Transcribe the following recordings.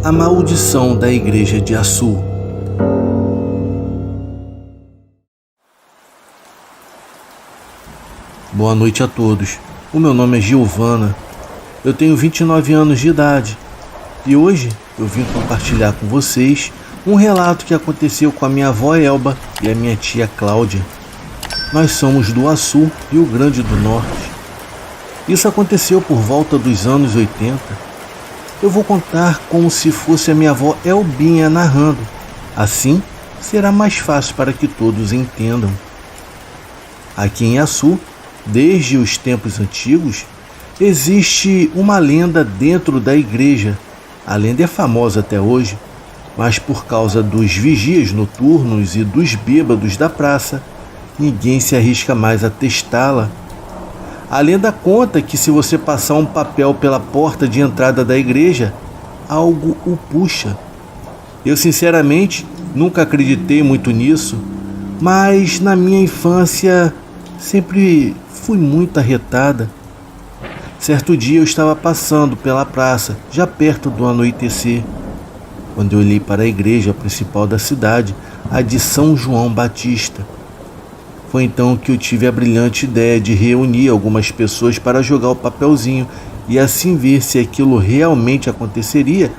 A maldição da igreja de Açu. Boa noite a todos. O meu nome é Giovana. Eu tenho 29 anos de idade e hoje eu vim compartilhar com vocês um relato que aconteceu com a minha avó Elba e a minha tia Cláudia. Nós somos do Açu, Rio Grande do Norte. Isso aconteceu por volta dos anos 80. Eu vou contar como se fosse a minha avó Elbinha narrando. Assim, será mais fácil para que todos entendam. Aqui em Açu, desde os tempos antigos, existe uma lenda dentro da igreja. A lenda é famosa até hoje, mas por causa dos vigias noturnos e dos bêbados da praça, ninguém se arrisca mais a testá-la. A lenda conta que se você passar um papel pela porta de entrada da igreja, algo o puxa. Eu sinceramente nunca acreditei muito nisso, mas na minha infância sempre fui muito arretada. Certo dia eu estava passando pela praça, já perto do anoitecer, quando eu olhei para a igreja principal da cidade, a de São João Batista. Foi então que eu tive a brilhante ideia de reunir algumas pessoas para jogar o papelzinho e assim ver se aquilo realmente aconteceria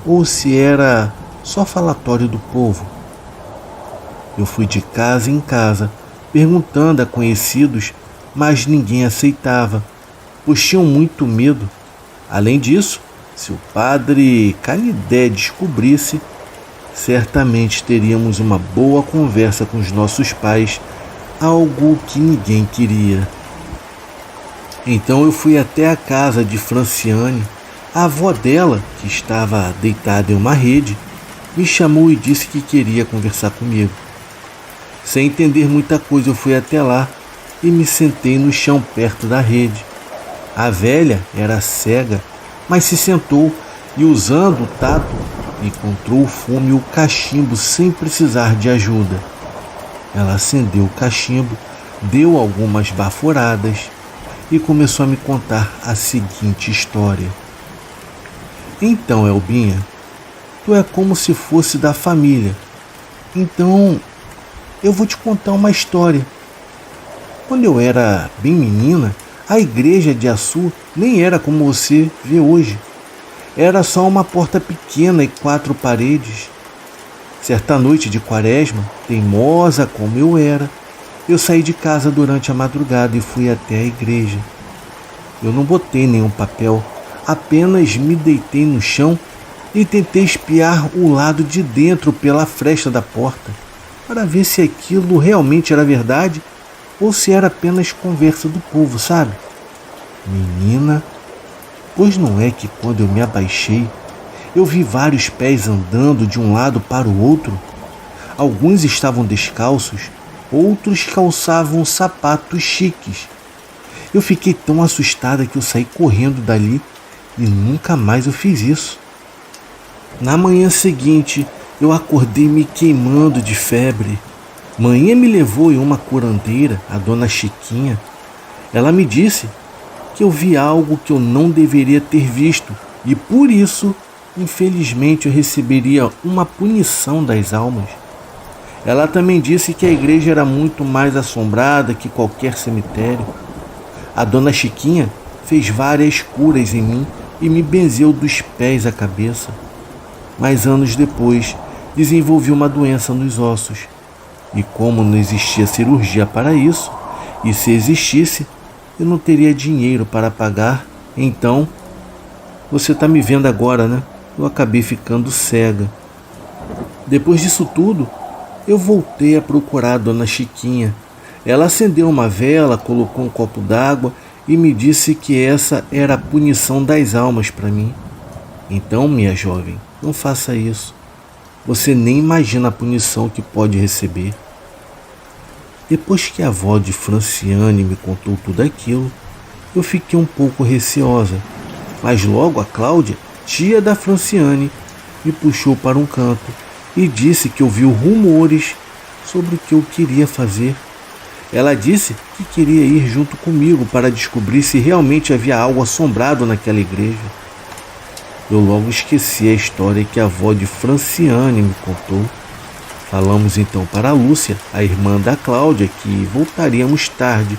ou se era só falatório do povo. Eu fui de casa em casa, perguntando a conhecidos, mas ninguém aceitava, pois tinham muito medo. Além disso, se o padre Canidé descobrisse, certamente teríamos uma boa conversa com os nossos pais, algo que ninguém queria. Então eu fui até a casa de Franciane. A avó dela, que estava deitada em uma rede, me chamou e disse que queria conversar comigo. Sem entender muita coisa, eu fui até lá e me sentei no chão perto da rede. A velha era cega, mas se sentou e, usando o tato, encontrou o fumo e o cachimbo sem precisar de ajuda. Ela acendeu o cachimbo, deu algumas baforadas e começou a me contar a seguinte história. Então, Elbinha, tu é como se fosse da família. Então, eu vou te contar uma história. Quando eu era bem menina, a igreja de Açu nem era como você vê hoje. Era só uma porta pequena e 4 paredes. Certa noite de quaresma, teimosa como eu era, eu saí de casa durante a madrugada e fui até a igreja. Eu não botei nenhum papel, apenas me deitei no chão e tentei espiar o lado de dentro pela fresta da porta, para ver se aquilo realmente era verdade ou se era apenas conversa do povo, sabe? Menina, pois não é que quando eu me abaixei, eu vi vários pés andando de um lado para o outro. Alguns estavam descalços, outros calçavam sapatos chiques. Eu fiquei tão assustada que eu saí correndo dali e nunca mais eu fiz isso. Na manhã seguinte, eu acordei me queimando de febre. Manhã me levou em uma curandeira, a dona Chiquinha. Ela me disse que eu vi algo que eu não deveria ter visto e por isso, infelizmente, eu receberia uma punição das almas. Ela também disse que a igreja era muito mais assombrada que qualquer cemitério. A dona Chiquinha fez várias curas em mim e me benzeu dos pés à cabeça. Mas anos depois, desenvolvi uma doença nos ossos. E como não existia cirurgia para isso, e se existisse, eu não teria dinheiro para pagar, então, você está me vendo agora, né? Eu acabei ficando cega. Depois disso tudo, eu voltei a procurar a dona Chiquinha. Ela acendeu uma vela, colocou um copo d'água e me disse que essa era a punição das almas para mim. Então, minha jovem, não faça isso. Você nem imagina a punição que pode receber. Depois que a avó de Franciane me contou tudo aquilo, eu fiquei um pouco receosa. Mas logo a Cláudia, tia da Franciane, me puxou para um canto e disse que ouviu rumores sobre o que eu queria fazer. Ela disse que queria ir junto comigo para descobrir se realmente havia algo assombrado naquela igreja. Eu logo esqueci a história que a avó de Franciane me contou. Falamos então para a Lúcia, a irmã da Cláudia, que voltaríamos tarde,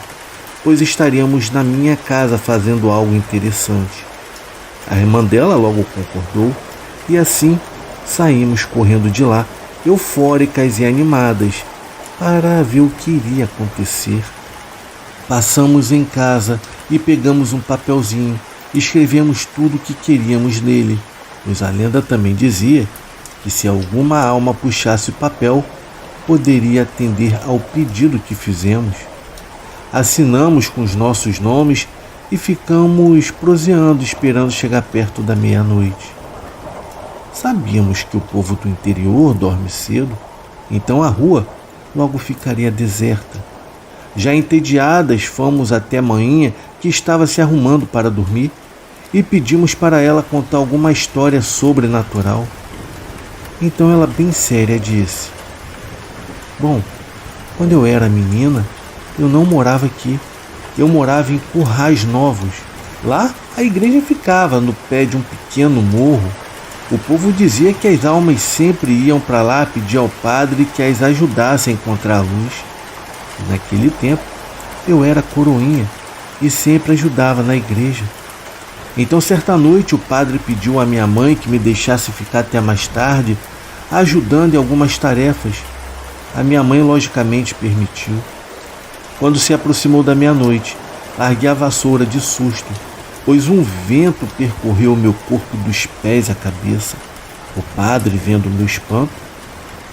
pois estaríamos na minha casa fazendo algo interessante. A irmã dela logo concordou e assim saímos correndo de lá, eufóricas e animadas, para ver o que iria acontecer. Passamos em casa e pegamos um papelzinho e escrevemos tudo o que queríamos nele, pois a lenda também dizia que se alguma alma puxasse o papel, poderia atender ao pedido que fizemos. Assinamos com os nossos nomes e ficamos proseando esperando chegar perto da meia-noite. Sabíamos que o povo do interior dorme cedo, então a rua logo ficaria deserta. Já entediadas, fomos até a manhinha, que estava se arrumando para dormir, e pedimos para ela contar alguma história sobrenatural. Então ela, bem séria, disse: "Bom, quando eu era menina, eu não morava aqui. Eu morava em Currais Novos. Lá, a igreja ficava no pé de um pequeno morro. O povo dizia que as almas sempre iam para lá pedir ao padre que as ajudasse a encontrar a luz. E naquele tempo, eu era coroinha e sempre ajudava na igreja. Então, certa noite, o padre pediu à minha mãe que me deixasse ficar até mais tarde, ajudando em algumas tarefas. A minha mãe, logicamente, permitiu. Quando se aproximou da meia-noite, larguei a vassoura de susto, pois um vento percorreu meu corpo dos pés à cabeça. O padre, vendo meu espanto,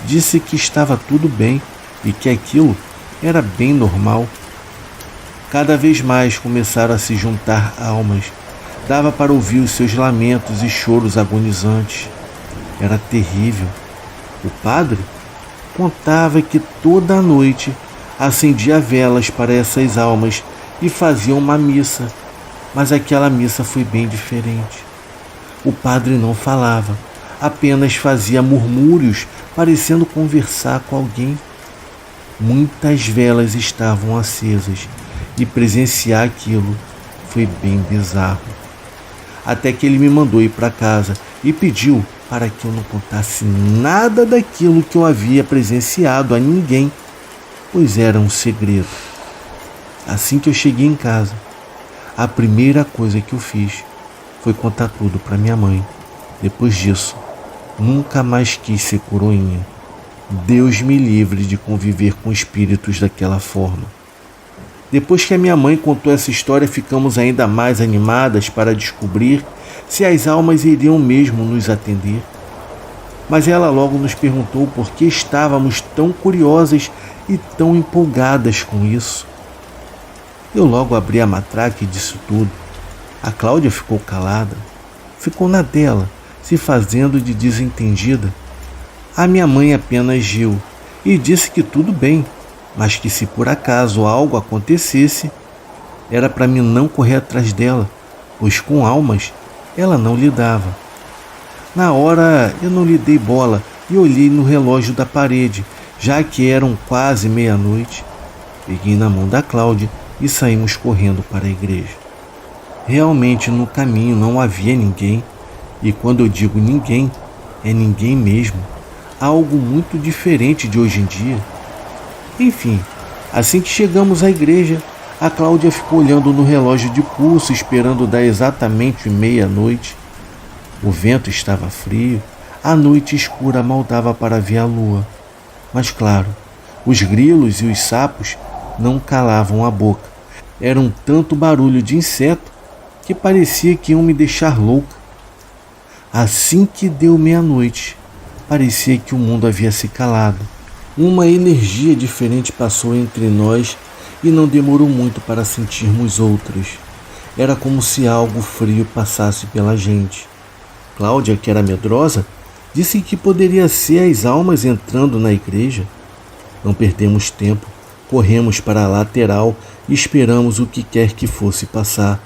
disse que estava tudo bem e que aquilo era bem normal. Cada vez mais começaram a se juntar almas. Dava para ouvir os seus lamentos e choros agonizantes. Era terrível. O padre contava que toda a noite acendia velas para essas almas e fazia uma missa, mas aquela missa foi bem diferente. O padre não falava, apenas fazia murmúrios, parecendo conversar com alguém. Muitas velas estavam acesas e presenciar aquilo foi bem bizarro. Até que ele me mandou ir para casa e pediu para que eu não contasse nada daquilo que eu havia presenciado a ninguém, pois era um segredo. Assim que eu cheguei em casa, a primeira coisa que eu fiz foi contar tudo para minha mãe. Depois disso, nunca mais quis ser coroinha. Deus me livre de conviver com espíritos daquela forma. Depois que a minha mãe contou essa história, ficamos ainda mais animadas para descobrir se as almas iriam mesmo nos atender. Mas ela logo nos perguntou por que estávamos tão curiosas e tão empolgadas com isso. Eu logo abri a matraca e disse tudo. A Cláudia ficou calada, ficou na dela, se fazendo de desentendida. A minha mãe apenas riu e disse que tudo bem, mas que se por acaso algo acontecesse, era para mim não correr atrás dela, pois com almas ela não lidava. Na hora eu não lhe dei bola e olhei no relógio da parede, já que eram quase meia-noite. Peguei na mão da Cláudia e saímos correndo para a igreja. Realmente no caminho não havia ninguém, e quando eu digo ninguém, é ninguém mesmo, algo muito diferente de hoje em dia. Enfim, assim que chegamos à igreja, a Cláudia ficou olhando no relógio de pulso, esperando dar exatamente meia-noite. O vento estava frio, a noite escura mal dava para ver a lua. Mas claro, os grilos e os sapos não calavam a boca. Era um tanto barulho de inseto que parecia que iam me deixar louca. Assim que deu meia-noite, parecia que o mundo havia se calado. Uma energia diferente passou entre nós e não demorou muito para sentirmos outras. Era como se algo frio passasse pela gente. Cláudia, que era medrosa, disse que poderia ser as almas entrando na igreja. Não perdemos tempo, corremos para a lateral e esperamos o que quer que fosse passar.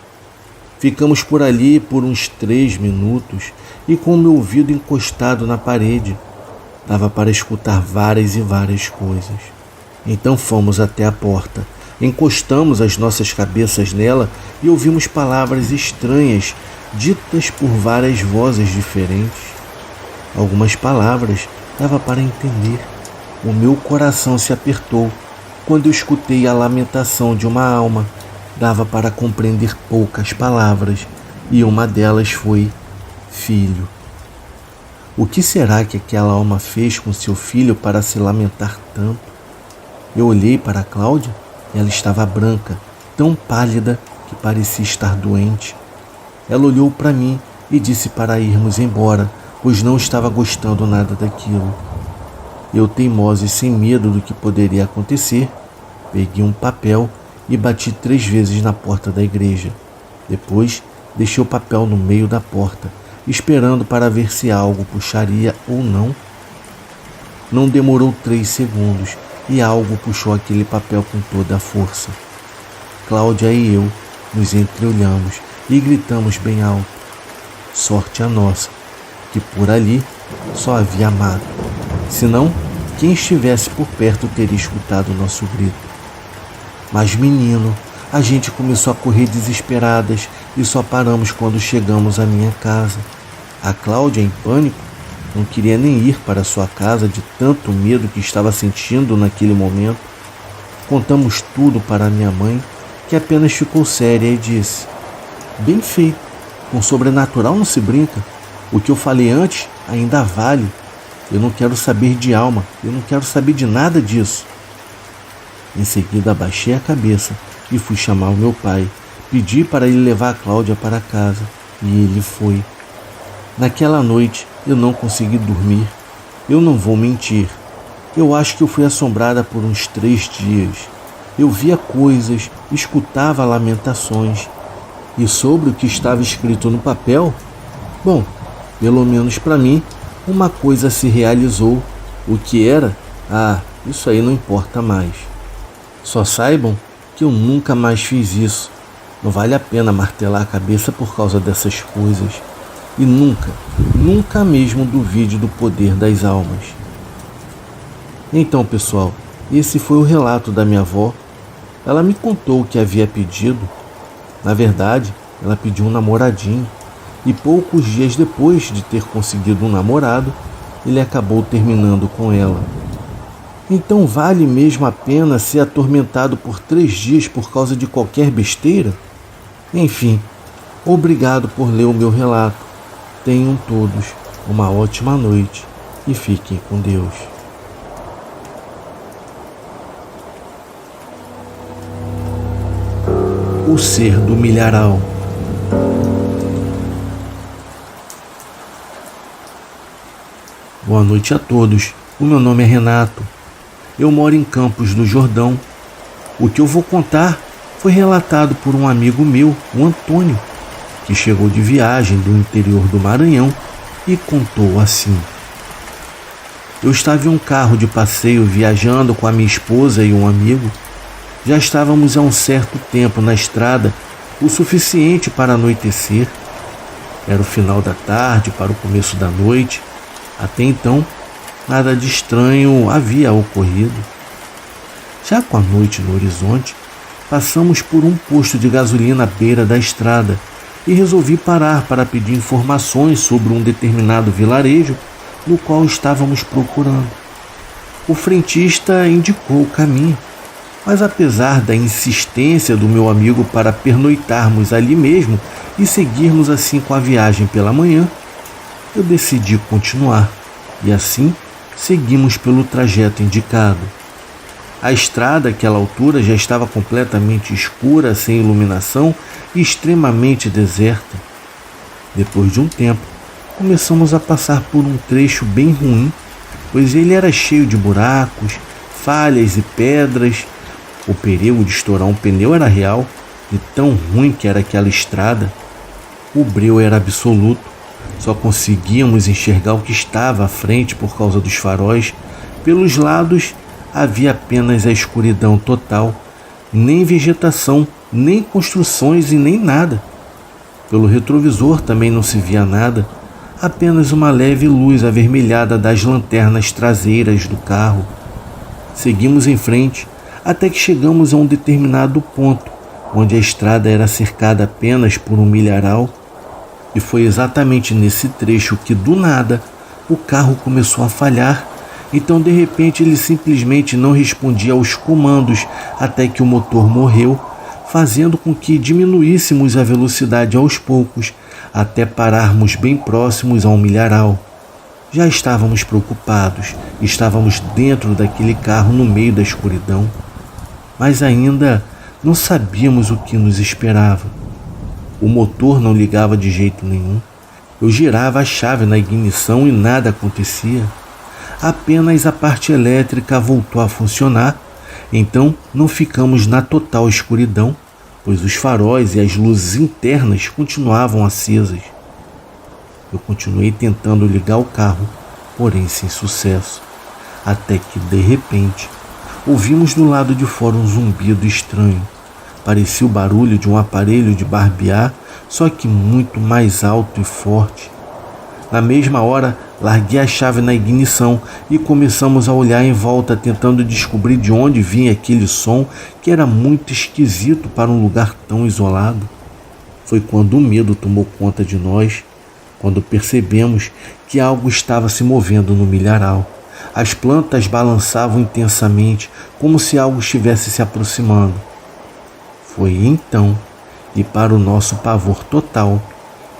Ficamos por ali por uns 3 minutos e com o meu ouvido encostado na parede. Dava para escutar várias e várias coisas. Então fomos até a porta, encostamos as nossas cabeças nela e ouvimos palavras estranhas, ditas por várias vozes diferentes. Algumas palavras dava para entender. O meu coração se apertou quando eu escutei a lamentação de uma alma. Dava para compreender poucas palavras e uma delas foi filho. O que será que aquela alma fez com seu filho para se lamentar tanto? Eu olhei para Cláudia e ela estava branca, tão pálida que parecia estar doente. Ela olhou para mim e disse para irmos embora, pois não estava gostando nada daquilo. Eu, teimoso e sem medo do que poderia acontecer, peguei um papel e bati 3 vezes na porta da igreja. Depois, deixei o papel no meio da porta, esperando para ver se algo puxaria ou não. Não demorou 3 segundos e algo puxou aquele papel com toda a força. Cláudia e eu nos entreolhamos e gritamos bem alto. Sorte a nossa, que por ali só havia mato. Senão, quem estivesse por perto teria escutado o nosso grito. Mas, menino, a gente começou a correr desesperadas e só paramos quando chegamos à minha casa. A Cláudia, em pânico, não queria nem ir para sua casa de tanto medo que estava sentindo naquele momento. Contamos tudo para minha mãe, que apenas ficou séria e disse: bem feito, com sobrenatural não se brinca. O que eu falei antes ainda vale. Eu não quero saber de alma, eu não quero saber de nada disso. Em seguida abaixei a cabeça e fui chamar o meu pai. Pedi para ele levar a Cláudia para casa e ele foi. Naquela noite eu não consegui dormir. Eu não vou mentir. Eu acho que eu fui assombrada por uns 3 dias. Eu via coisas, escutava lamentações. E sobre o que estava escrito no papel, bom, pelo menos para mim, uma coisa se realizou. O que era? Isso aí não importa mais. Só saibam que eu nunca mais fiz isso. Não vale a pena martelar a cabeça por causa dessas coisas. E nunca mesmo duvide do poder das almas. Então, pessoal, esse foi o relato da minha avó. Ela me contou o que havia pedido. Na verdade, ela pediu um namoradinho. E poucos dias depois de ter conseguido um namorado, ele acabou terminando com ela. Então vale mesmo a pena ser atormentado por 3 dias por causa de qualquer besteira? Enfim, obrigado por ler o meu relato. Tenham todos uma ótima noite e fiquem com Deus. O ser do milharal. Boa noite a todos. O meu nome é Renato. Eu moro em Campos do Jordão. O que eu vou contar foi relatado por um amigo meu, o Antônio, que chegou de viagem do interior do Maranhão e contou assim. Eu estava em um carro de passeio viajando com a minha esposa e um amigo. Já estávamos há um certo tempo na estrada, o suficiente para anoitecer. Era o final da tarde para o começo da noite. Até então, nada de estranho havia ocorrido. Já com a noite no horizonte, passamos por um posto de gasolina à beira da estrada e resolvi parar para pedir informações sobre um determinado vilarejo no qual estávamos procurando. O frentista indicou o caminho, mas apesar da insistência do meu amigo para pernoitarmos ali mesmo e seguirmos assim com a viagem pela manhã, eu decidi continuar e assim seguimos pelo trajeto indicado. A estrada àquela altura já estava completamente escura, sem iluminação e extremamente deserta. Depois de um tempo, começamos a passar por um trecho bem ruim, pois ele era cheio de buracos, falhas e pedras. O perigo de estourar um pneu era real, e tão ruim que era aquela estrada. O breu era absoluto, só conseguíamos enxergar o que estava à frente por causa dos faróis. Pelos lados havia apenas a escuridão total, nem vegetação, nem construções e nem nada. Pelo retrovisor também não se via nada, apenas uma leve luz avermelhada das lanternas traseiras do carro. Seguimos em frente, até que chegamos a um determinado ponto, onde a estrada era cercada apenas por um milharal. E foi exatamente nesse trecho que, do nada, o carro começou a falhar. Então, de repente, ele simplesmente não respondia aos comandos até que o motor morreu, fazendo com que diminuíssemos a velocidade aos poucos, até pararmos bem próximos a um milharal. Já estávamos preocupados, estávamos dentro daquele carro no meio da escuridão, mas ainda não sabíamos o que nos esperava. O motor não ligava de jeito nenhum. Eu girava a chave na ignição e nada acontecia. Apenas a parte elétrica voltou a funcionar, então não ficamos na total escuridão, pois os faróis e as luzes internas continuavam acesas. Eu continuei tentando ligar o carro, porém sem sucesso, até que, de repente, ouvimos do lado de fora um zumbido estranho. Parecia o barulho de um aparelho de barbear, só que muito mais alto e forte. Na mesma hora, larguei a chave na ignição e começamos a olhar em volta, tentando descobrir de onde vinha aquele som que era muito esquisito para um lugar tão isolado. Foi quando o medo tomou conta de nós, quando percebemos que algo estava se movendo no milharal. As plantas balançavam intensamente, como se algo estivesse se aproximando. Foi então, e para o nosso pavor total,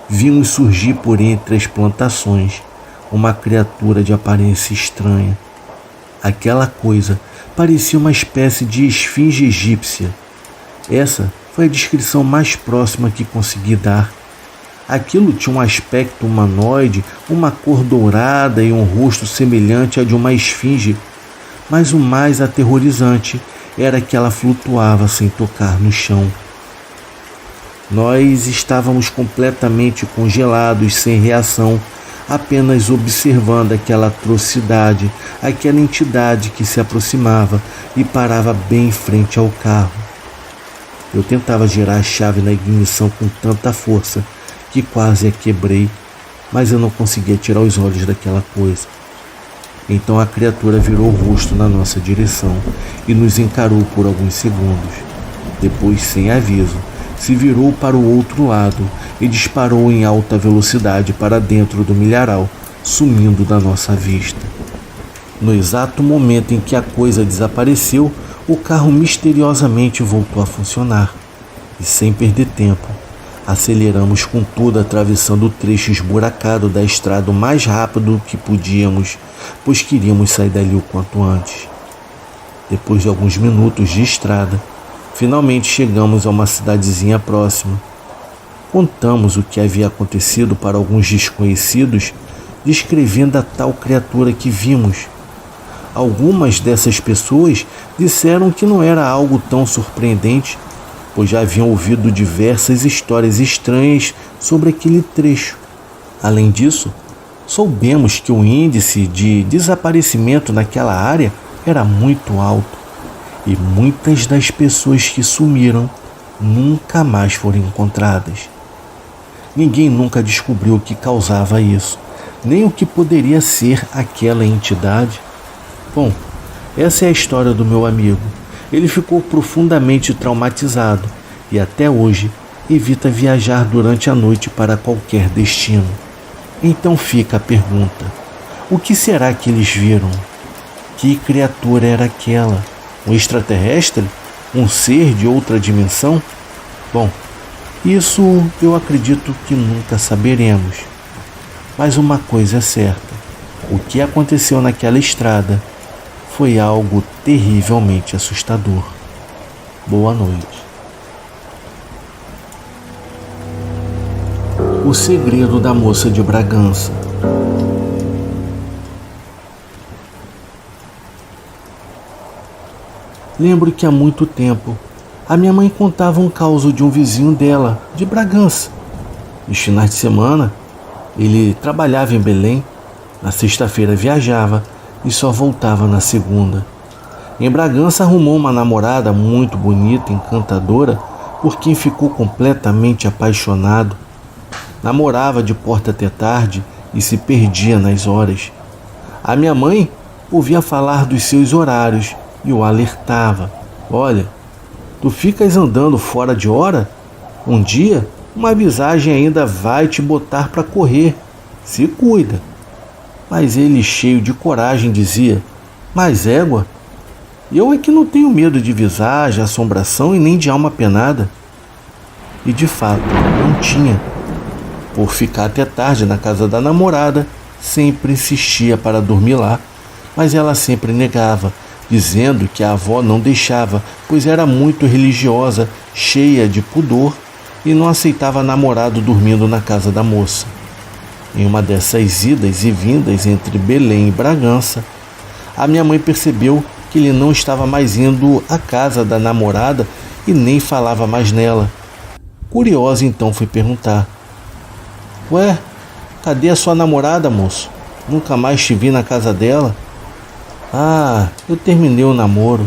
vimos surgir por entre as plantações uma criatura de aparência estranha. Aquela coisa parecia uma espécie de esfinge egípcia. Essa foi a descrição mais próxima que consegui dar. Aquilo tinha um aspecto humanoide, uma cor dourada e um rosto semelhante a de uma esfinge, mas o mais aterrorizante era que ela flutuava sem tocar no chão. Nós estávamos completamente congelados, sem reação, apenas observando aquela atrocidade, aquela entidade que se aproximava e parava bem em frente ao carro. Eu tentava girar a chave na ignição com tanta força que quase a quebrei, mas eu não conseguia tirar os olhos daquela coisa. Então a criatura virou o rosto na nossa direção e nos encarou por alguns segundos. Depois, sem aviso, se virou para o outro lado e disparou em alta velocidade para dentro do milharal, sumindo da nossa vista. No exato momento em que a coisa desapareceu, o carro misteriosamente voltou a funcionar. E sem perder tempo, aceleramos com tudo, atravessando o trecho esburacado da estrada o mais rápido que podíamos, pois queríamos sair dali o quanto antes. Depois de alguns minutos de estrada, finalmente chegamos a uma cidadezinha próxima. Contamos o que havia acontecido para alguns desconhecidos, descrevendo a tal criatura que vimos. Algumas dessas pessoas disseram que não era algo tão surpreendente, pois já haviam ouvido diversas histórias estranhas sobre aquele trecho. Além disso, soubemos que o índice de desaparecimento naquela área era muito alto e muitas das pessoas que sumiram nunca mais foram encontradas. Ninguém nunca descobriu o que causava isso, nem o que poderia ser aquela entidade. Bom, essa é a história do meu amigo. Ele ficou profundamente traumatizado e até hoje evita viajar durante a noite para qualquer destino. Então fica a pergunta: o que será que eles viram? Que criatura era aquela? Um extraterrestre? Um ser de outra dimensão? Bom, isso eu acredito que nunca saberemos. Mas uma coisa é certa: o que aconteceu naquela estrada foi algo terrivelmente assustador. Boa noite. O segredo da moça de Bragança. Lembro que há muito tempo a minha mãe contava um caso de um vizinho dela, de Bragança. Nos finais de semana, ele trabalhava em Belém, na sexta-feira viajava e só voltava na segunda. Em Bragança arrumou uma namorada muito bonita, encantadora, por quem ficou completamente apaixonado. Namorava de porta até tarde e se perdia nas horas. A minha mãe ouvia falar dos seus horários e o alertava: olha, tu ficas andando fora de hora? Um dia Uma visagem ainda vai te botar para correr. Se cuida. Mas ele, cheio de coragem, dizia: mas égua, eu é que não tenho medo de visagem, assombração e nem de alma penada. E de fato, não tinha. Por ficar até tarde na casa da namorada, sempre insistia para dormir lá, mas ela sempre negava, dizendo que a avó não deixava, pois era muito religiosa, cheia de pudor e não aceitava namorado dormindo na casa da moça. Em uma dessas idas e vindas entre Belém e Bragança, a minha mãe percebeu que ele não estava mais indo à casa da namorada e nem falava mais nela. Curiosa, então foi perguntar: ué, cadê a sua namorada, moço? Nunca mais te vi na casa dela. Ah, eu terminei o namoro.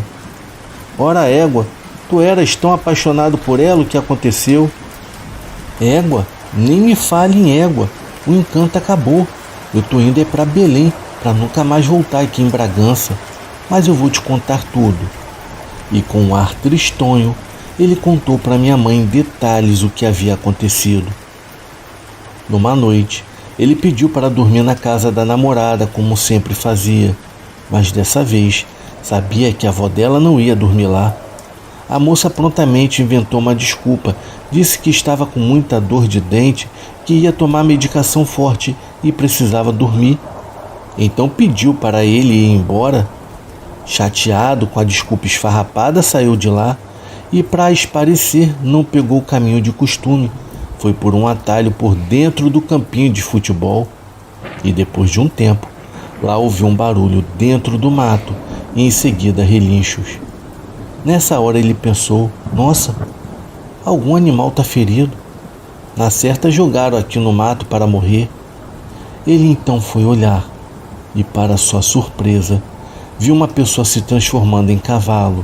Ora, égua, tu eras tão apaixonado por ela, o que aconteceu? Égua, nem me fale em égua, o encanto acabou. Eu tô indo é pra Belém, pra nunca mais voltar aqui em Bragança. Mas eu vou te contar tudo. E com um ar tristonho, ele contou para minha mãe em detalhes o que havia acontecido. Numa noite, ele pediu para dormir na casa da namorada, como sempre fazia, mas dessa vez sabia que a avó dela não ia dormir lá. A moça prontamente inventou uma desculpa, disse que estava com muita dor de dente, que ia tomar medicação forte e precisava dormir. Então pediu para ele ir embora. Chateado com a desculpa esfarrapada, saiu de lá e, para esparecer, não pegou o caminho de costume. Foi por um atalho por dentro do campinho de futebol. E depois de um tempo, lá ouviu um barulho dentro do mato e em seguida relinchos. Nessa hora ele pensou: nossa, algum animal está ferido. Na certa jogaram aqui no mato para morrer. Ele então foi olhar e, para sua surpresa, viu uma pessoa se transformando em cavalo.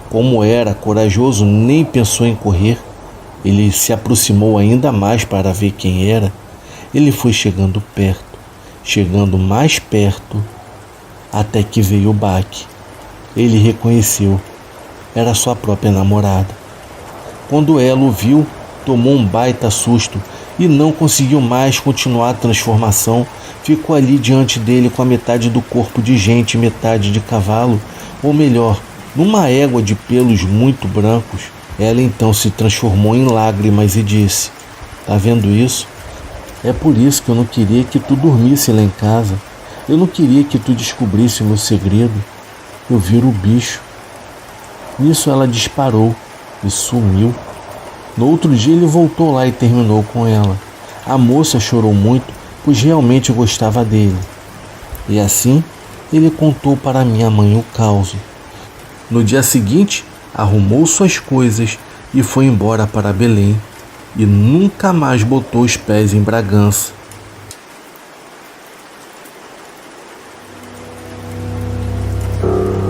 Como era corajoso, nem pensou em correr. Ele se aproximou ainda mais para ver quem era. Ele foi chegando mais perto, até que veio o baque. Ele reconheceu. Era sua própria namorada. Quando ela o viu, tomou um baita susto e não conseguiu mais continuar a transformação. Ficou ali diante dele com a metade do corpo de gente e metade de cavalo, ou melhor, numa égua de pelos muito brancos. Ela então se transformou em lágrimas e disse: tá vendo isso? É por isso que eu não queria que tu dormisse lá em casa. Eu não queria que tu descobrisse o meu segredo. Eu viro o bicho. Nisso ela disparou e sumiu. No outro dia ele voltou lá e terminou com ela. A moça chorou muito, pois realmente gostava dele. E assim ele contou para minha mãe o caos. No dia seguinte, arrumou suas coisas e foi embora para Belém. E nunca mais botou os pés em Bragança.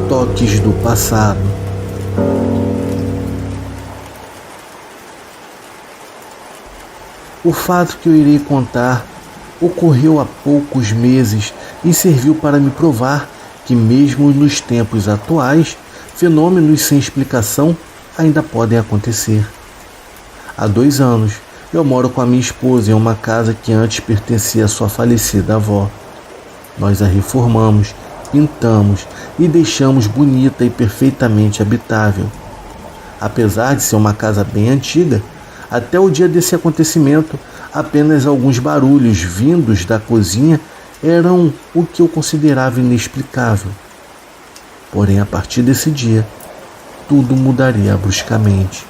Toques do passado. O fato que eu irei contar ocorreu há poucos meses e serviu para me provar que mesmo nos tempos atuais, fenômenos sem explicação ainda podem acontecer. Há 2 anos, eu moro com a minha esposa em uma casa que antes pertencia à sua falecida avó. Nós a reformamos, pintamos e deixamos bonita e perfeitamente habitável. Apesar de ser uma casa bem antiga, até o dia desse acontecimento, apenas alguns barulhos vindos da cozinha eram o que eu considerava inexplicável. Porém, a partir desse dia, tudo mudaria bruscamente.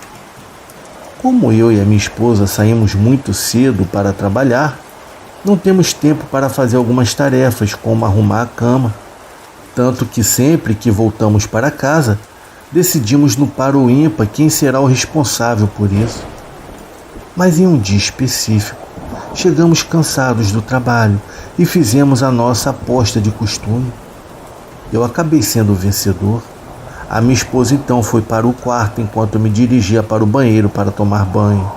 Como eu e a minha esposa saímos muito cedo para trabalhar, não temos tempo para fazer algumas tarefas, como arrumar a cama. Tanto que sempre que voltamos para casa, decidimos no par ou ímpar quem será o responsável por isso. Mas em um dia específico, chegamos cansados do trabalho e fizemos a nossa aposta de costume. Eu acabei sendo o vencedor. A minha esposa então foi para o quarto enquanto eu me dirigia para o banheiro para tomar banho.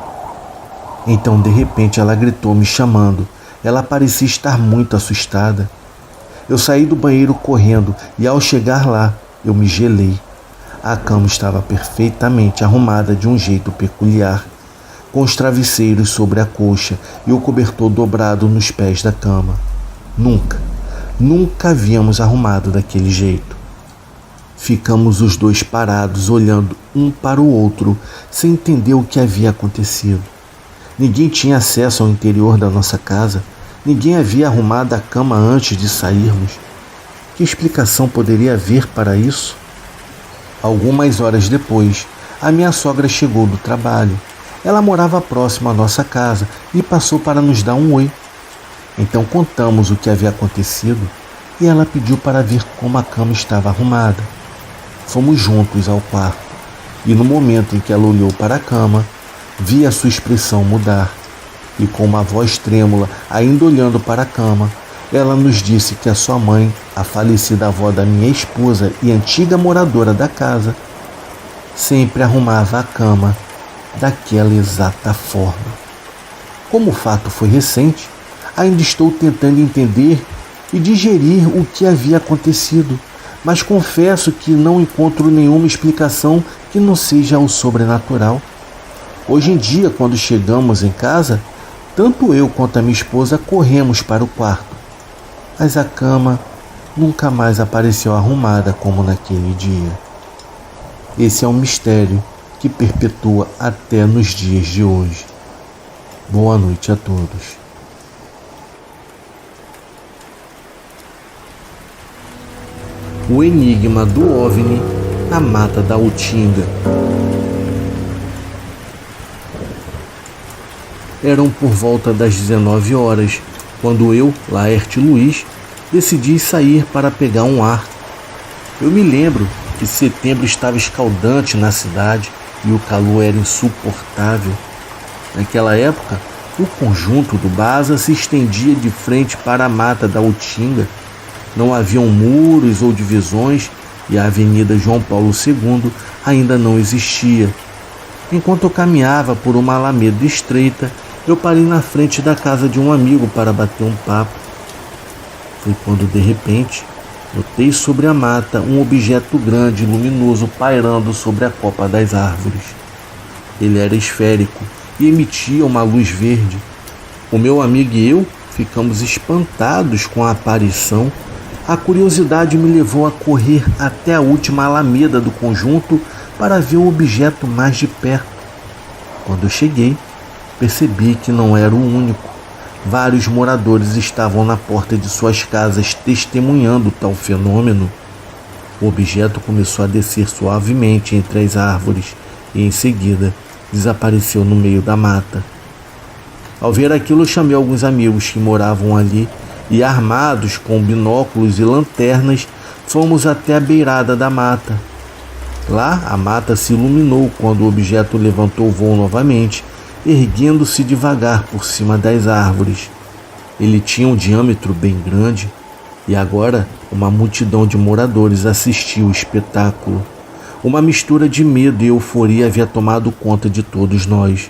Então, de repente, ela gritou me chamando. Ela parecia estar muito assustada. Eu saí do banheiro correndo e, ao chegar lá, eu me gelei. A cama estava perfeitamente arrumada de um jeito peculiar. com os travesseiros sobre a coxa e o cobertor dobrado nos pés da cama. Nunca havíamos arrumado daquele jeito. Ficamos os dois parados, olhando um para o outro, sem entender o que havia acontecido. Ninguém tinha acesso ao interior da nossa casa. Ninguém havia arrumado a cama antes de sairmos. Que explicação poderia haver para isso? Algumas horas depois, a minha sogra chegou do trabalho. Ela morava próximo à nossa casa e passou para nos dar um oi. Então contamos o que havia acontecido e ela pediu para ver como a cama estava arrumada. Fomos juntos ao quarto e no momento em que ela olhou para a cama, vi a sua expressão mudar e com uma voz trêmula, ainda olhando para a cama, ela nos disse que a sua mãe, a falecida avó da minha esposa e antiga moradora da casa, sempre arrumava a cama daquela exata forma. Como o fato foi recente, ainda estou tentando entender e digerir o que havia acontecido, mas confesso que não encontro nenhuma explicação que não seja o sobrenatural. Hoje em dia, quando chegamos em casa, tanto eu quanto a minha esposa corremos para o quarto, mas a cama nunca mais apareceu arrumada como naquele dia. Esse é um mistério que perpetua até nos dias de hoje. Boa noite a todos. O enigma do OVNI na Mata da Utinga. Eram por volta das 19 horas, quando eu, Laerte Luiz, decidi sair para pegar um ar. Eu me lembro que setembro estava escaldante na cidade e o calor era insuportável. Naquela época, o conjunto do Baza se estendia de frente para a Mata da Utinga. Não haviam muros ou divisões e a Avenida João Paulo II ainda não existia. Enquanto eu caminhava por uma alameda estreita, eu parei na frente da casa de um amigo para bater um papo. Foi quando, de repente, notei sobre a mata um objeto grande e luminoso pairando sobre a copa das árvores. Ele era esférico e emitia uma luz verde. O meu amigo e eu ficamos espantados com a aparição. A curiosidade me levou a correr até a última alameda do conjunto para ver o objeto mais de perto. Quando eu cheguei, percebi que não era o único. Vários moradores estavam na porta de suas casas testemunhando tal fenômeno. O objeto começou a descer suavemente entre as árvores e, em seguida, desapareceu no meio da mata. Ao ver aquilo, eu chamei alguns amigos que moravam ali e, armados com binóculos e lanternas, fomos até a beirada da mata. Lá, a mata se iluminou quando o objeto levantou voo novamente, erguendo-se devagar por cima das árvores. Ele tinha um diâmetro bem grande e agora uma multidão de moradores assistia o espetáculo. Uma mistura de medo e euforia havia tomado conta de todos nós.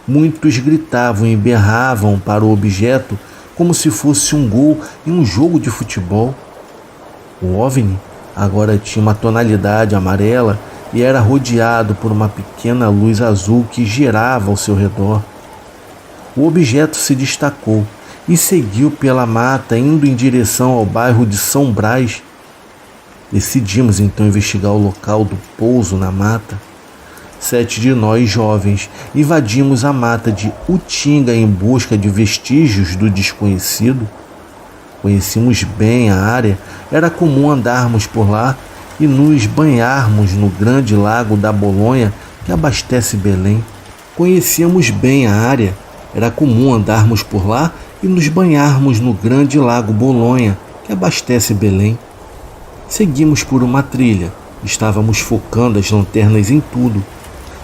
Muitos gritavam e berravam para o objeto como se fosse um gol em um jogo de futebol. O OVNI agora tinha uma tonalidade amarela e era rodeado por uma pequena luz azul que girava ao seu redor. O objeto se destacou e seguiu pela mata, indo em direção ao bairro de São Brás. Decidimos então investigar o local do pouso na mata. 7 de nós, jovens, invadimos a mata de Utinga em busca de vestígios do desconhecido. Conhecíamos bem a área, era comum andarmos por lá e nos banharmos no grande lago da Bolonha que abastece Belém. Conhecíamos bem a área, era comum andarmos por lá e nos banharmos no grande lago Bolonha que abastece Belém. Seguimos por uma trilha, estávamos focando as lanternas em tudo,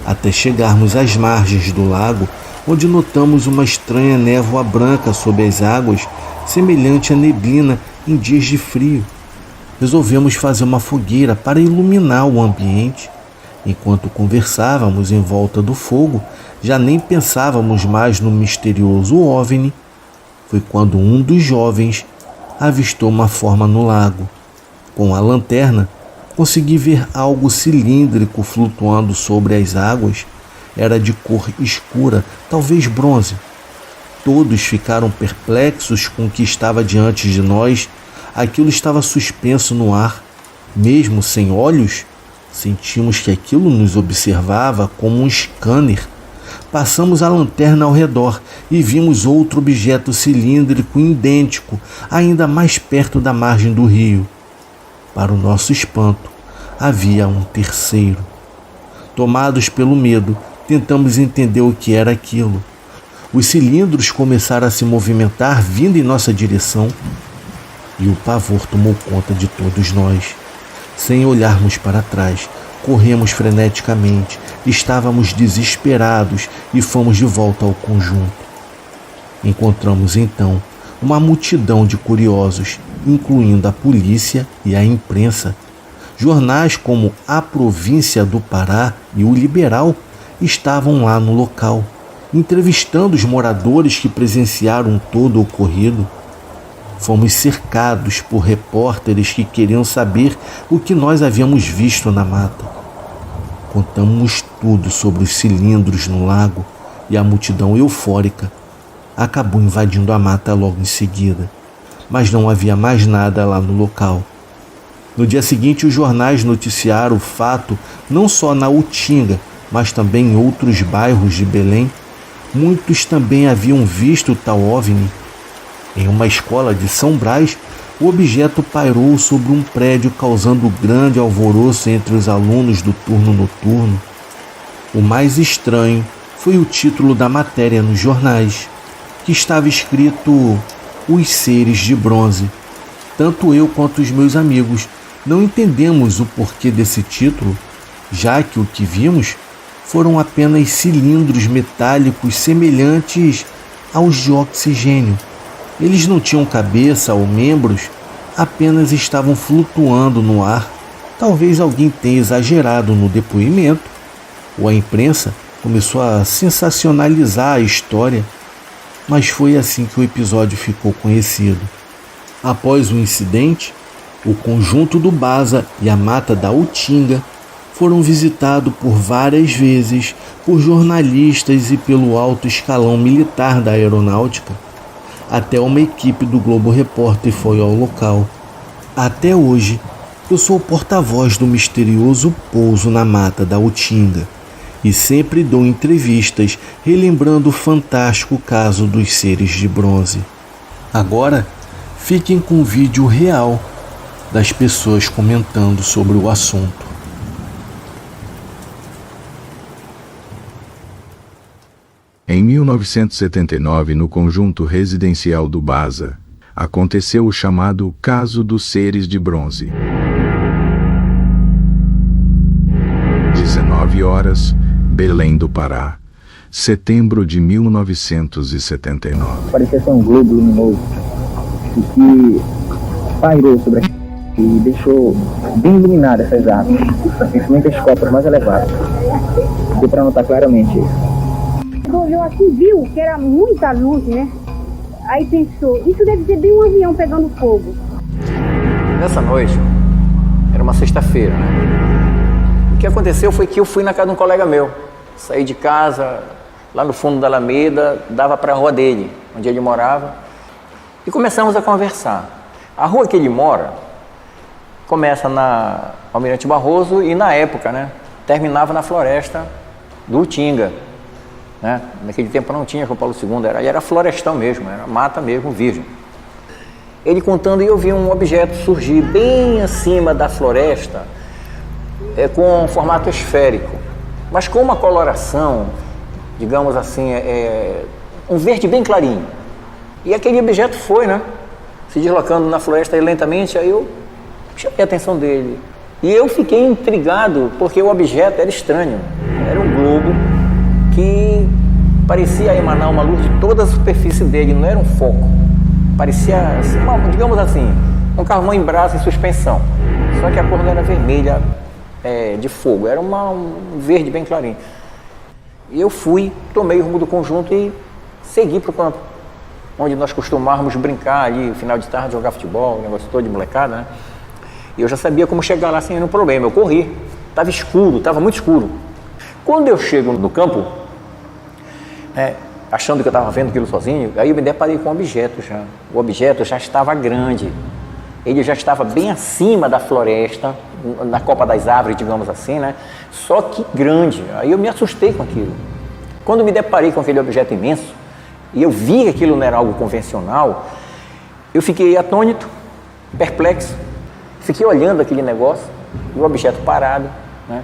até chegarmos às margens do lago, onde notamos uma estranha névoa branca sob as águas, semelhante a neblina em dias de frio. Resolvemos fazer uma fogueira para iluminar o ambiente. Enquanto conversávamos em volta do fogo, já nem pensávamos mais no misterioso OVNI. Foi quando um dos jovens avistou uma forma no lago. Com a lanterna, consegui ver algo cilíndrico flutuando sobre as águas. era de cor escura, talvez bronze. Todos ficaram perplexos com o que estava diante de nós. Aquilo estava suspenso no ar. Mesmo sem olhos, sentimos que aquilo nos observava como um scanner. Passamos a lanterna ao redor e vimos outro objeto cilíndrico idêntico, ainda mais perto da margem do rio. Para o nosso espanto, havia um terceiro. Tomados pelo medo, tentamos entender o que era aquilo. Os cilindros começaram a se movimentar vindo em nossa direção e o pavor tomou conta de todos nós. Sem olharmos para trás, corremos freneticamente, estávamos desesperados e fomos de volta ao conjunto. Encontramos então uma multidão de curiosos, incluindo a polícia e a imprensa. Jornais como A Província do Pará e o Liberal estavam lá no local, entrevistando os moradores que presenciaram todo o ocorrido. Fomos cercados por repórteres que queriam saber o que nós havíamos visto na mata. Contamos tudo sobre os cilindros no lago e a multidão eufórica acabou invadindo a mata logo em seguida, mas não havia mais nada lá no local. No dia seguinte, os jornais noticiaram o fato não só na Utinga, mas também em outros bairros de Belém. Muitos também haviam visto tal OVNI. Em uma escola de São Brás, o objeto pairou sobre um prédio, causando grande alvoroço entre os alunos do turno noturno. O mais estranho foi o título da matéria nos jornais, que estava escrito Os Seres de Bronze. Tanto eu quanto os meus amigos não entendemos o porquê desse título, já que o que vimos foram apenas cilindros metálicos semelhantes aos de oxigênio. Eles não tinham cabeça ou membros, apenas estavam flutuando no ar. Talvez alguém tenha exagerado no depoimento, ou a imprensa começou a sensacionalizar a história, mas foi assim que o episódio ficou conhecido. Após o incidente, o conjunto do Baza e a mata da Utinga foram visitados por várias vezes por jornalistas e pelo alto escalão militar da aeronáutica. Até uma equipe do Globo Repórter foi ao local. Até hoje, eu sou o porta-voz do misterioso pouso na mata da Utinga e sempre dou entrevistas relembrando o fantástico caso dos seres de bronze. Agora, fiquem com o vídeo real das pessoas comentando sobre o assunto. Em 1979, no conjunto residencial do Baza, aconteceu o chamado Caso dos Seres de Bronze. 19 horas, Belém do Pará, setembro de 1979. Parecia ser um globo luminoso e que pairou sobre a e deixou bem iluminadas essas árvores, principalmente as copas mais elevadas. Deu para notar claramente isso. Olhou assim, viu que era muita luz, né? Aí pensou, isso deve ser bem um avião pegando fogo. Nessa noite, era uma sexta-feira, né? O que aconteceu foi que eu fui na casa de um colega meu. Saí de casa, lá no fundo da Alameda, dava para a rua dele, onde ele morava, e começamos a conversar. A rua que ele mora começa na Almirante Barroso e, na época, né, terminava na floresta do Utinga. Né? Naquele tempo não tinha João Paulo II, era florestal mesmo, era mata mesmo, virgem. Ele contando, e eu vi um objeto surgir bem acima da floresta, com um formato esférico, mas com uma coloração, digamos assim, um verde bem clarinho. E aquele objeto foi, né, se deslocando na floresta lentamente. Aí eu chamei a atenção dele. E eu fiquei intrigado, porque o objeto era estranho. Era um globo que parecia emanar uma luz de toda a superfície dele, não era um foco. Parecia, digamos assim, um carvão em brasa em suspensão. Só que a cor não era vermelha de fogo, era um verde bem clarinho. E eu fui, tomei o rumo do conjunto e segui para o campo, onde nós costumávamos brincar ali, final de tarde, jogar futebol, o negócio todo de molecada, né? E eu já sabia como chegar lá sem nenhum problema. Eu corri, estava escuro, estava muito escuro. Quando eu chego no campo, achando que eu estava vendo aquilo sozinho, aí eu me deparei com um objeto já. O objeto já estava grande. Ele já estava bem acima da floresta, na copa das árvores, digamos assim, né? Só que grande. Aí eu me assustei com aquilo. Quando me deparei com aquele objeto imenso, e eu vi que aquilo não era algo convencional, eu fiquei atônito, perplexo, fiquei olhando aquele negócio, e o objeto parado, né?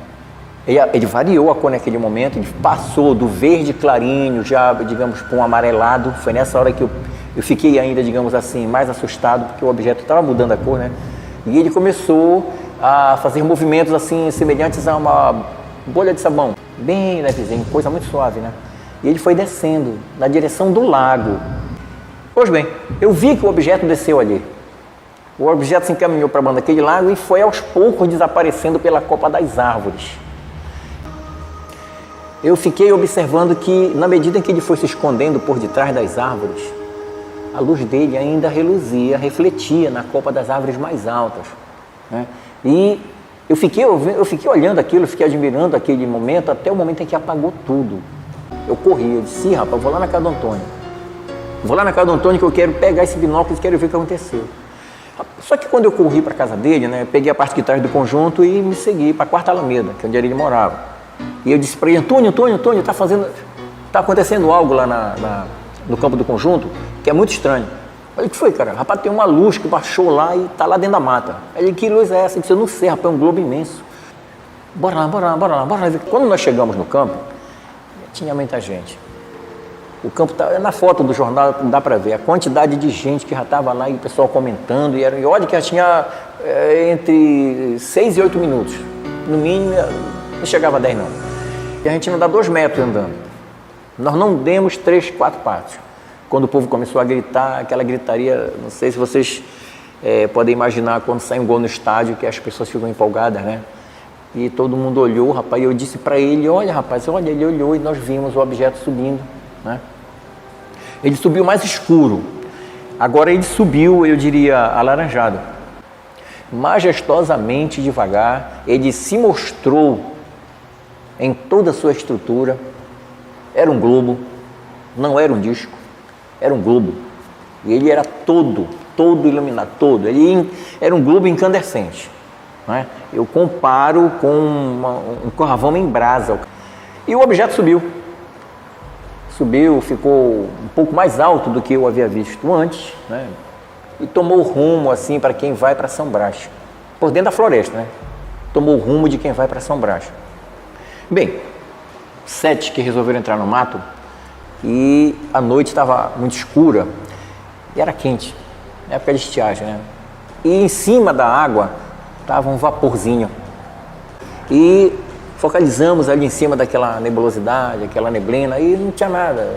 Ele variou a cor naquele momento, ele passou do verde clarinho, já, digamos, para um amarelado. Foi nessa hora que eu fiquei ainda, digamos assim, mais assustado, porque o objeto estava mudando a cor, né? E ele começou a fazer movimentos assim, semelhantes a uma bolha de sabão, bem levezinho, coisa muito suave, né? E ele foi descendo na direção do lago. Pois bem, eu vi que o objeto desceu ali. O objeto se encaminhou para a banda daquele lago e foi aos poucos desaparecendo pela copa das árvores. Eu fiquei observando que, na medida em que ele foi se escondendo por detrás das árvores, a luz dele ainda reluzia, refletia na copa das árvores mais altas, né? E eu fiquei olhando aquilo, fiquei admirando aquele momento, até o momento em que apagou tudo. Eu corri, eu disse, rapaz, vou lá na casa do Antônio. Vou lá na casa do Antônio que eu quero pegar esse binóculo e quero ver o que aconteceu. Só que quando eu corri para a casa dele, né, eu peguei a parte de trás do conjunto e me segui para a quarta Alameda, que é onde ele morava. E eu disse para ele, Antônio, tá acontecendo algo lá no campo do conjunto que é muito estranho. Falei, o que foi, cara? Rapaz, tem uma luz que baixou lá e tá lá dentro da mata. Ele, que luz é essa? Eu disse, eu não sei, rapaz, é um globo imenso. Bora lá. Quando nós chegamos no campo, tinha muita gente. O campo tá na foto do jornal, dá para ver a quantidade de gente que já estava lá e o pessoal comentando. E olha que já tinha entre 6 e 8 minutos. No mínimo, não chegava a 10 não. E a gente não dá 2 metros andando. Nós não demos 3, 4 passos. Quando o povo começou a gritar, aquela gritaria, não sei se vocês podem imaginar quando sai um gol no estádio, que as pessoas ficam empolgadas, né? E todo mundo olhou, rapaz, e eu disse para ele, olha, rapaz, olha, ele olhou e nós vimos o objeto subindo, né? Ele subiu mais escuro. Agora ele subiu, eu diria, alaranjado. Majestosamente devagar, ele se mostrou em toda a sua estrutura. Era um globo, não era um disco, era um globo. E ele era todo iluminado, todo. Ele era um globo incandescente, né? Eu comparo com um carvão em brasa. E o objeto subiu, ficou um pouco mais alto do que eu havia visto antes, né? E tomou rumo assim para quem vai para São Brás, por dentro da floresta, né? Tomou o rumo de quem vai para São Brás. Bem, 7 que resolveram entrar no mato e a noite estava muito escura e era quente, época de estiagem, né? E em cima da água estava um vaporzinho e focalizamos ali em cima daquela nebulosidade, aquela neblina e não tinha nada,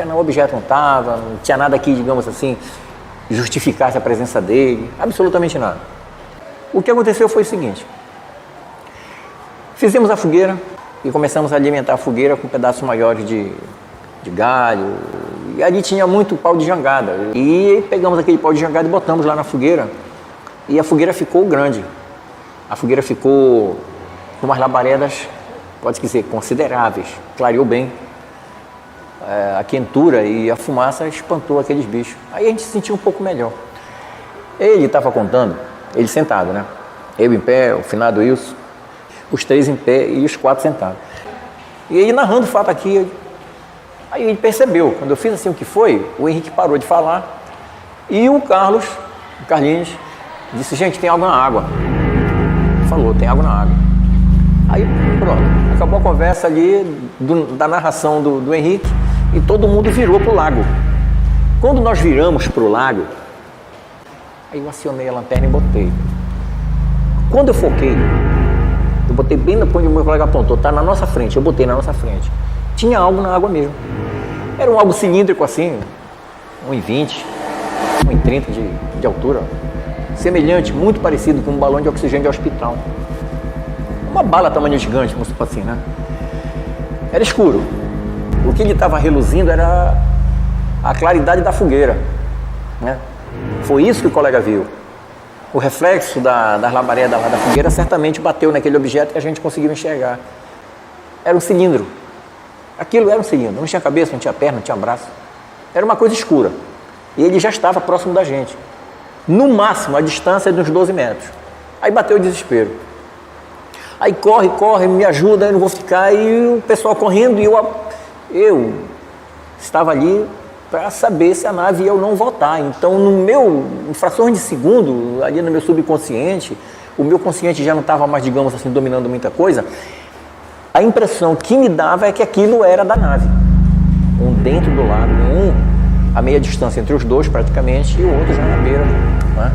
o objeto não estava, não tinha nada que, digamos assim, justificasse a presença dele, absolutamente nada. O que aconteceu foi o seguinte: fizemos a fogueira e começamos a alimentar a fogueira com pedaços maiores de galho, e ali tinha muito pau de jangada, e pegamos aquele pau de jangada e botamos lá na fogueira, e a fogueira ficou grande, a fogueira ficou com umas labaredas, pode dizer, consideráveis, clareou bem, a quentura e a fumaça espantou aqueles bichos. Aí a gente se sentiu um pouco melhor. Ele estava contando, ele sentado, né? Eu em pé, o finado Wilson, os 3 em pé e os 4 sentados. E ele narrando o fato aqui, aí ele percebeu, quando eu fiz assim o que foi, o Henrique parou de falar e o Carlinhos, disse, gente, tem água na água. Falou, tem água na água. Aí pronto, acabou a conversa ali da narração do Henrique e todo mundo virou para o lago. Quando nós viramos para o lago, aí eu acionei a lanterna e botei. Quando eu foquei, eu botei bem na onde o meu colega apontou, tá na nossa frente, eu botei na nossa frente. Tinha algo na água mesmo. Era algo cilíndrico assim, 1,20, 1,30 de altura, semelhante, muito parecido com um balão de oxigênio de hospital. Uma bala tamanho gigante, como se fosse assim, né? Era escuro. O que ele estava reluzindo era a claridade da fogueira, né? Foi isso que o colega viu. O reflexo das labaredas lá da fogueira certamente bateu naquele objeto que a gente conseguiu enxergar. Era um cilindro. Aquilo era um cilindro, não tinha cabeça, não tinha perna, não tinha braço. Era uma coisa escura. E ele já estava próximo da gente. No máximo, a distância de uns 12 metros. Aí bateu o desespero. Aí corre, corre, me ajuda, eu não vou ficar. E o pessoal correndo e eu estava ali para saber se a nave ia ou não voltar. Então, em frações de segundo, ali no meu subconsciente, o meu consciente já não estava mais, digamos assim, dominando muita coisa. A impressão que me dava é que aquilo era da nave. Um dentro do lado, a meia distância entre os dois praticamente, e o outro já na beira, né?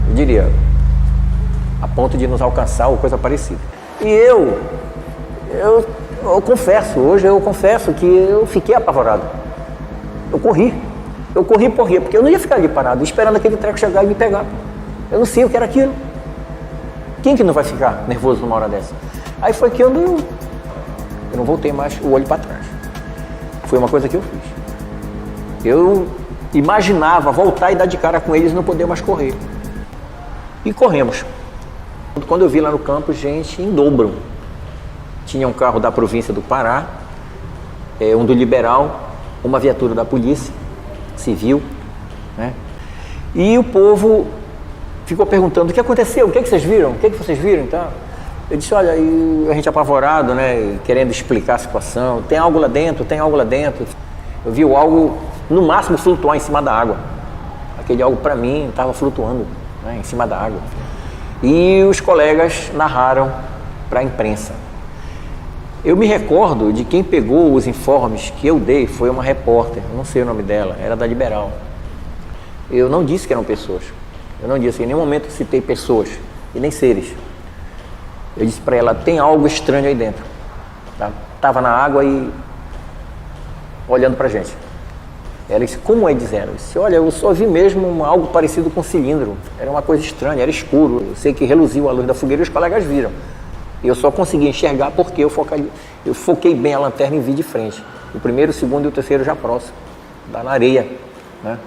Eu diria, a ponto de nos alcançar ou coisa parecida. E eu confesso, hoje eu confesso que eu fiquei apavorado. Eu corri por quê? Porque eu não ia ficar ali parado, esperando aquele treco chegar e me pegar. Eu não sei o que era aquilo. Quem que não vai ficar nervoso numa hora dessa? Aí foi que eu não voltei mais o olho para trás. Foi uma coisa que eu fiz. Eu imaginava voltar e dar de cara com eles e não poder mais correr. E corremos. Quando eu vi lá no campo, gente em dobro. Tinha um carro da província do Pará, um do Liberal, uma viatura da polícia civil, né? E o povo ficou perguntando: o que aconteceu? O que vocês viram? O que vocês viram? Então, eu disse: olha, e a gente apavorado, né? Querendo explicar a situação. Tem algo lá dentro, tem algo lá dentro. Eu vi algo, no máximo, flutuar em cima da água. Aquele algo, para mim, estava flutuando, né, em cima da água. E os colegas narraram para a imprensa. Eu me recordo de quem pegou os informes que eu dei, foi uma repórter, não sei o nome dela, era da Liberal. Eu não disse que eram pessoas. Eu não disse, em nenhum momento citei pessoas, e nem seres. Eu disse para ela: tem algo estranho aí dentro. Estava na água e olhando para a gente. Ela disse: como é, dizer? Eu disse: olha, eu só vi mesmo algo parecido com um cilindro. Era uma coisa estranha, era escuro. Eu sei que reluziu a luz da fogueira e os colegas viram. E eu só consegui enxergar porque eu foquei bem a lanterna e vi de frente. O primeiro, o segundo e o terceiro já próximo, na areia, né?